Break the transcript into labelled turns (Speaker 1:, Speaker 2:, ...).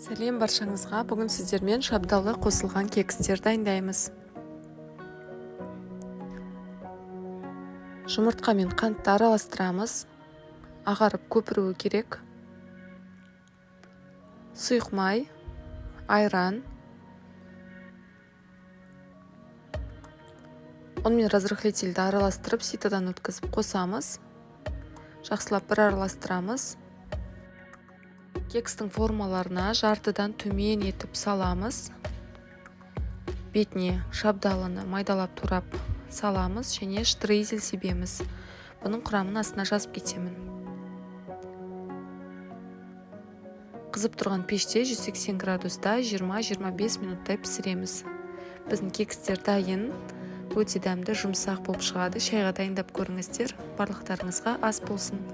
Speaker 1: Сәлем баршаңызға. Бүгін сіздермен шабдалы қосылған кекстер дайындаймыз. Жұмыртқа мен қантты араластырамыз. Ағарып көпіруі керек. Сұйық май, айран, онымен разрыхлительді араластырып, ситодан өткізіп қосамыз. Жақсылап бір араластырамыз. Кекстің формаларына жартыдан төмен етіп саламыз. Бетіне шабдалыны майдалап турап саламыз және штрейзель себеміз. Бұның құрамын астына жазып кетемін. Қызып тұрған пеште 180 градуста 20-25 минуттай пісіреміз. Біздің кекстер дайын, өте дәмді, жұмсақ болып шығады. Шайға дайындап көріңіздер. Барлықтарыңызға ас болсын.